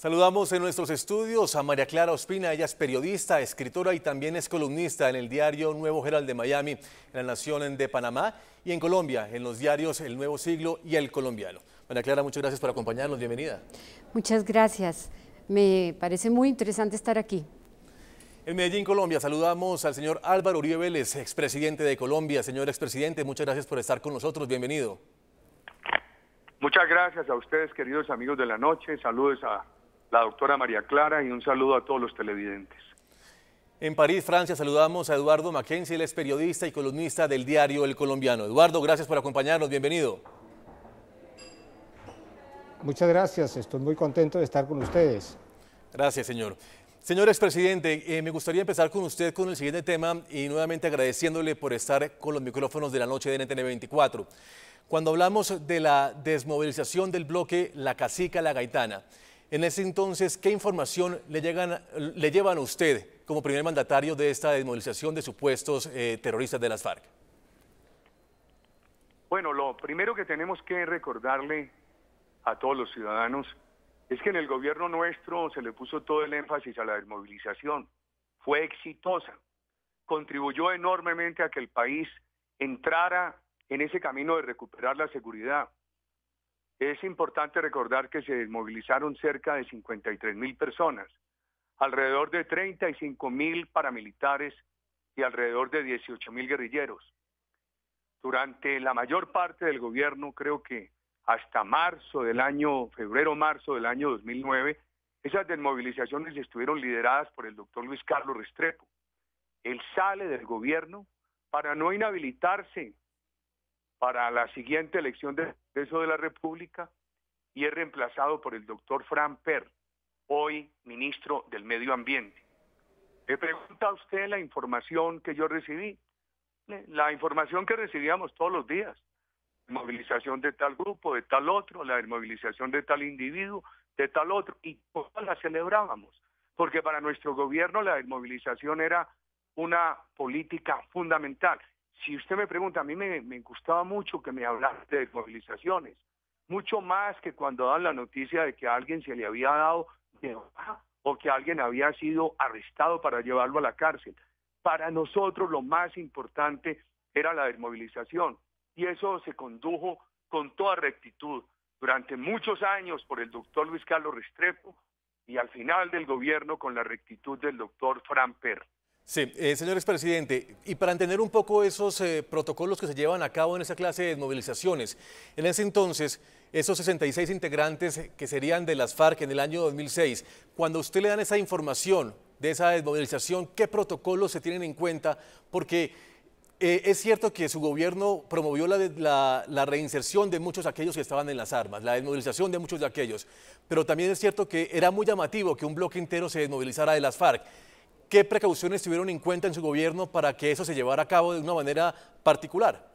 Saludamos en nuestros estudios a María Clara Ospina. Ella es periodista, escritora y también es columnista en el diario Nuevo Herald de Miami, en La Nación de Panamá y en Colombia, en los diarios El Nuevo Siglo y El Colombiano. María Clara, muchas gracias por acompañarnos. Bienvenida. Muchas gracias. Me parece muy interesante estar aquí. En Medellín, Colombia, saludamos al señor Álvaro Uribe Vélez, expresidente de Colombia. Señor expresidente, muchas gracias por estar con nosotros. Bienvenido. Muchas gracias a ustedes, queridos amigos de la noche. Saludos a la doctora María Clara y un saludo a todos los televidentes. En París, Francia, saludamos a Eduardo Mackenzie, él es periodista y columnista del diario El Colombiano. Eduardo, gracias por acompañarnos, bienvenido. Muchas gracias, estoy muy contento de estar con ustedes. Gracias, señor. Señor expresidente, me gustaría empezar con usted con el siguiente tema y nuevamente agradeciéndole por estar con los micrófonos de la noche de NTN 24. Cuando hablamos de la desmovilización del bloque La Casica, La Gaitana, en ese entonces, ¿qué información le llevan a usted como primer mandatario de esta desmovilización de supuestos terroristas de las FARC? Bueno, lo primero que tenemos que recordarle a todos los ciudadanos es que en el gobierno nuestro se le puso todo el énfasis a la desmovilización. Fue exitosa, contribuyó enormemente a que el país entrara en ese camino de recuperar la seguridad. Es importante recordar que se desmovilizaron cerca de 53.000 personas, alrededor de 35.000 paramilitares y alrededor de 18.000 guerrilleros. Durante la mayor parte del gobierno, creo que hasta febrero-marzo del año 2009, esas desmovilizaciones estuvieron lideradas por el doctor Luis Carlos Restrepo. Él sale del gobierno para no inhabilitarse para la siguiente elección del Congreso de la República y es reemplazado por el doctor Fran Per, hoy ministro del Medio Ambiente. Me pregunta a usted la información que yo recibí, la información que recibíamos todos los días. Movilización de tal grupo, de tal otro, la desmovilización de tal individuo, de tal otro, y todas las celebrábamos, porque para nuestro gobierno la desmovilización era una política fundamental. Si usted me pregunta, a mí me gustaba mucho que me hablara de desmovilizaciones, mucho más que cuando dan la noticia de que a alguien se le había dado de baja o que alguien había sido arrestado para llevarlo a la cárcel. Para nosotros lo más importante era la desmovilización. Y eso se condujo con toda rectitud durante muchos años por el doctor Luis Carlos Restrepo y al final del gobierno con la rectitud del doctor Fran Per. Sí, señor expresidente, y para entender un poco esos protocolos que se llevan a cabo en esa clase de desmovilizaciones, en ese entonces, esos 66 integrantes que serían de las FARC en el año 2006, cuando a usted le dan esa información de esa desmovilización, ¿qué protocolos se tienen en cuenta? Porque es cierto que su gobierno promovió la reinserción de muchos de aquellos que estaban en las armas, la desmovilización de muchos de aquellos, pero también es cierto que era muy llamativo que un bloque entero se desmovilizara de las FARC. ¿Qué precauciones tuvieron en cuenta en su gobierno para que eso se llevara a cabo de una manera particular?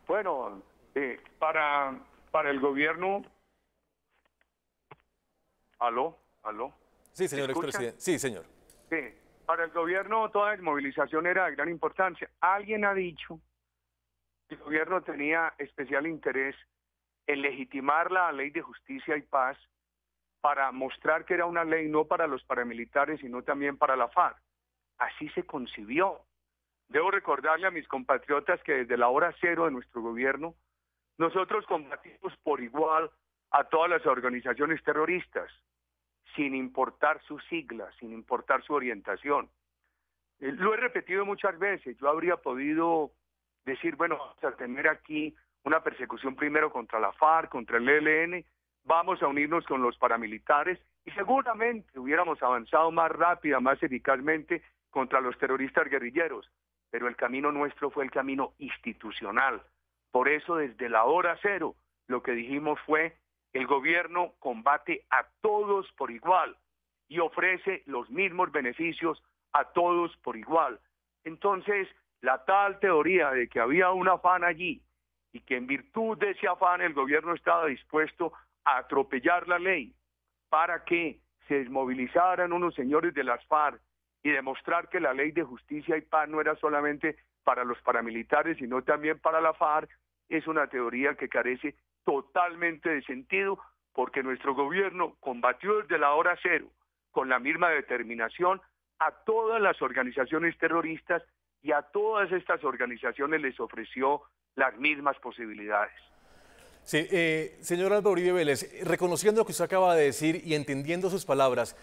Bueno, para el gobierno... ¿Aló? Sí, señor expresidente. Sí, señor. Sí. Para el gobierno toda desmovilización era de gran importancia. Alguien ha dicho que el gobierno tenía especial interés en legitimar la ley de justicia y paz para mostrar que era una ley no para los paramilitares, sino también para la FARC. Así se concibió. Debo recordarle a mis compatriotas que desde la hora cero de nuestro gobierno, nosotros combatimos por igual a todas las organizaciones terroristas, sin importar sus siglas, sin importar su orientación. Lo he repetido muchas veces, yo habría podido decir, bueno, vamos a tener aquí una persecución primero contra la FARC, contra el ELN, vamos a unirnos con los paramilitares y seguramente hubiéramos avanzado más rápida, más eficazmente contra los terroristas guerrilleros, pero el camino nuestro fue el camino institucional. Por eso desde la hora cero lo que dijimos fue: el gobierno combate a todos por igual y ofrece los mismos beneficios a todos por igual. Entonces, la tal teoría de que había un afán allí y que en virtud de ese afán el gobierno estaba dispuesto a atropellar la ley para que se desmovilizaran unos señores de las FARC y demostrar que la ley de justicia y paz no era solamente para los paramilitares, sino también para la FARC, es una teoría que carece totalmente de sentido, porque nuestro gobierno combatió desde la hora cero, con la misma determinación, a todas las organizaciones terroristas y a todas estas organizaciones les ofreció las mismas posibilidades. Sí, señor Álvaro Uribe Vélez, reconociendo lo que usted acaba de decir y entendiendo sus palabras,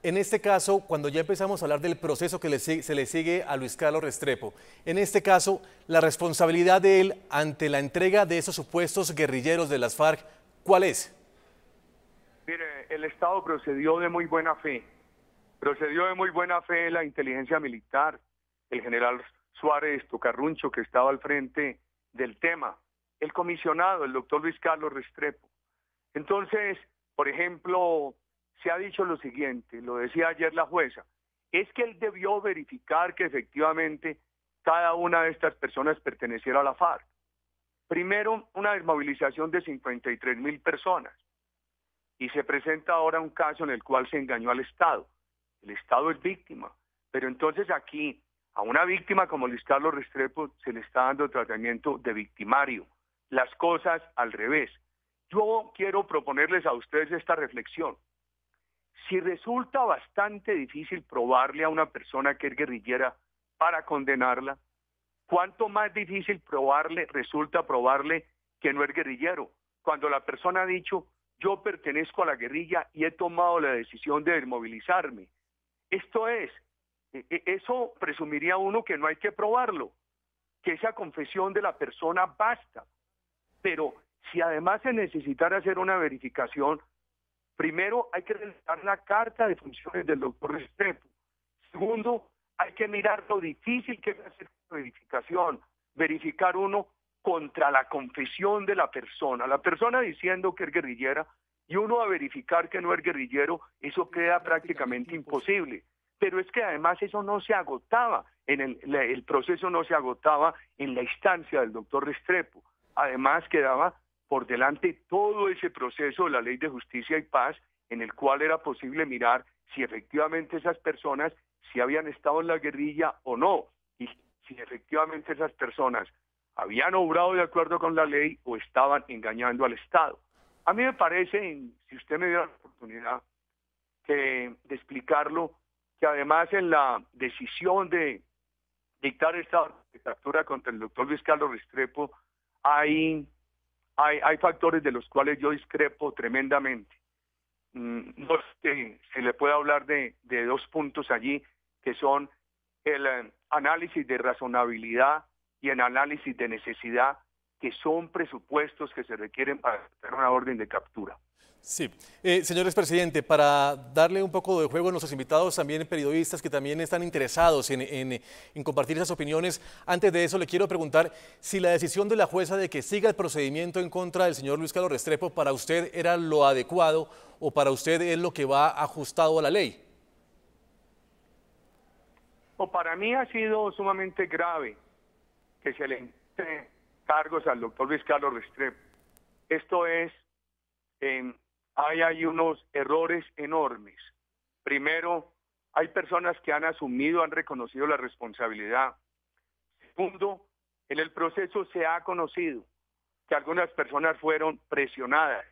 en este caso, cuando ya empezamos a hablar del proceso que se le sigue a Luis Carlos Restrepo, en este caso, la responsabilidad de él ante la entrega de esos supuestos guerrilleros de las FARC, ¿cuál es? Mire, el Estado procedió de muy buena fe. Procedió de muy buena fe la inteligencia militar, el general Suárez Tocarruncho, que estaba al frente del tema, el comisionado, el doctor Luis Carlos Restrepo. Entonces, por ejemplo, se ha dicho lo siguiente, lo decía ayer la jueza, es que él debió verificar que efectivamente cada una de estas personas perteneciera a la FARC. Primero, una desmovilización de 53.000 personas. Y se presenta ahora un caso en el cual se engañó al Estado. El Estado es víctima. Pero entonces aquí, a una víctima como Luis Carlos Restrepo se le está dando tratamiento de victimario. Las cosas al revés. Yo quiero proponerles a ustedes esta reflexión. Si resulta bastante difícil probarle a una persona que es guerrillera para condenarla, ¿cuánto más difícil resulta probarle que no es guerrillero? Cuando la persona ha dicho, yo pertenezco a la guerrilla y he tomado la decisión de desmovilizarme. Esto es, eso presumiría uno que no hay que probarlo, que esa confesión de la persona basta. Pero si además se necesitara hacer una verificación, primero hay que revisar la carta de funciones del doctor Restrepo. Segundo, hay que mirar lo difícil que es hacer una verificación, verificar uno contra la confesión de la persona diciendo que es guerrillera, y uno a verificar que no es guerrillero, eso queda prácticamente imposible. Pero es que además eso no se agotaba, el proceso no se agotaba en la instancia del doctor Restrepo. Además quedaba por delante todo ese proceso de la Ley de Justicia y Paz, en el cual era posible mirar si efectivamente esas personas, si habían estado en la guerrilla o no, y si efectivamente esas personas habían obrado de acuerdo con la ley o estaban engañando al Estado. A mí me parece, si usted me diera la oportunidad de explicarlo, que además en la decisión de dictar esta orden de captura contra el doctor Luis Carlos Restrepo hay factores de los cuales yo discrepo tremendamente. No se le puede hablar de dos puntos allí, que son el análisis de razonabilidad y el análisis de necesidad, que son presupuestos que se requieren para hacer una orden de captura. Sí, señor expresidente, para darle un poco de juego a nuestros invitados, también periodistas que también están interesados en compartir esas opiniones, antes de eso le quiero preguntar si la decisión de la jueza de que siga el procedimiento en contra del señor Luis Carlos Restrepo para usted era lo adecuado o para usted es lo que va ajustado a la ley. Para mí ha sido sumamente grave que se le imputen cargos al doctor Luis Carlos Restrepo. Esto es, hay unos errores enormes. Primero, hay personas que han asumido, han reconocido la responsabilidad. Segundo, en el proceso se ha conocido que algunas personas fueron presionadas.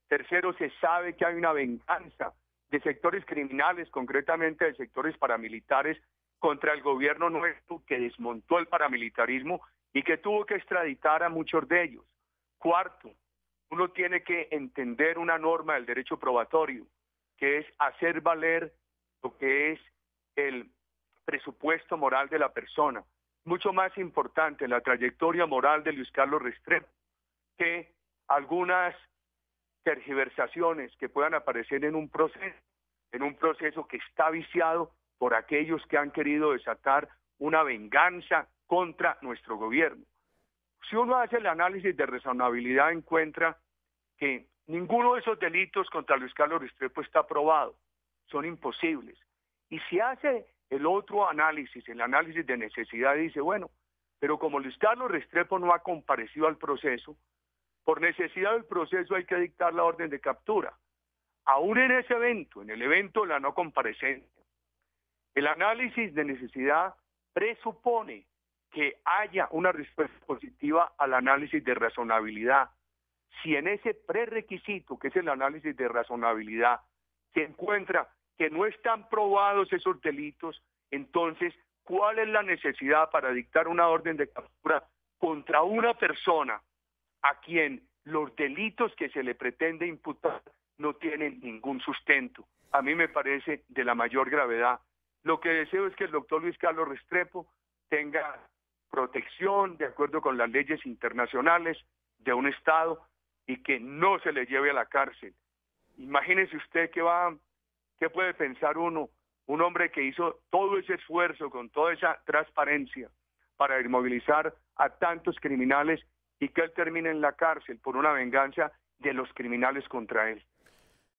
Tercero, se sabe que hay una venganza de sectores criminales, concretamente de sectores paramilitares, contra el gobierno nuestro, que desmontó el paramilitarismo y que tuvo que extraditar a muchos de ellos. Cuarto, uno tiene que entender una norma del derecho probatorio, que es hacer valer lo que es el presupuesto moral de la persona. Mucho más importante la trayectoria moral de Luis Carlos Restrepo que algunas tergiversaciones que puedan aparecer en un proceso que está viciado por aquellos que han querido desatar una venganza contra nuestro gobierno. Si uno hace el análisis de razonabilidad, encuentra que ninguno de esos delitos contra Luis Carlos Restrepo está probado, son imposibles. Y si hace el otro análisis, el análisis de necesidad, dice, bueno, pero como Luis Carlos Restrepo no ha comparecido al proceso, por necesidad del proceso hay que dictar la orden de captura. Aún en ese evento, en el evento de la no comparecencia, el análisis de necesidad presupone que haya una respuesta positiva al análisis de razonabilidad. Si en ese prerequisito, que es el análisis de razonabilidad, se encuentra que no están probados esos delitos, entonces, ¿cuál es la necesidad para dictar una orden de captura contra una persona a quien los delitos que se le pretende imputar no tienen ningún sustento? A mí me parece de la mayor gravedad. Lo que deseo es que el doctor Luis Carlos Restrepo tenga protección de acuerdo con las leyes internacionales de un Estado y que no se le lleve a la cárcel. Imagínese usted qué puede pensar uno, un hombre que hizo todo ese esfuerzo con toda esa transparencia para inmovilizar a tantos criminales y que él termine en la cárcel por una venganza de los criminales contra él.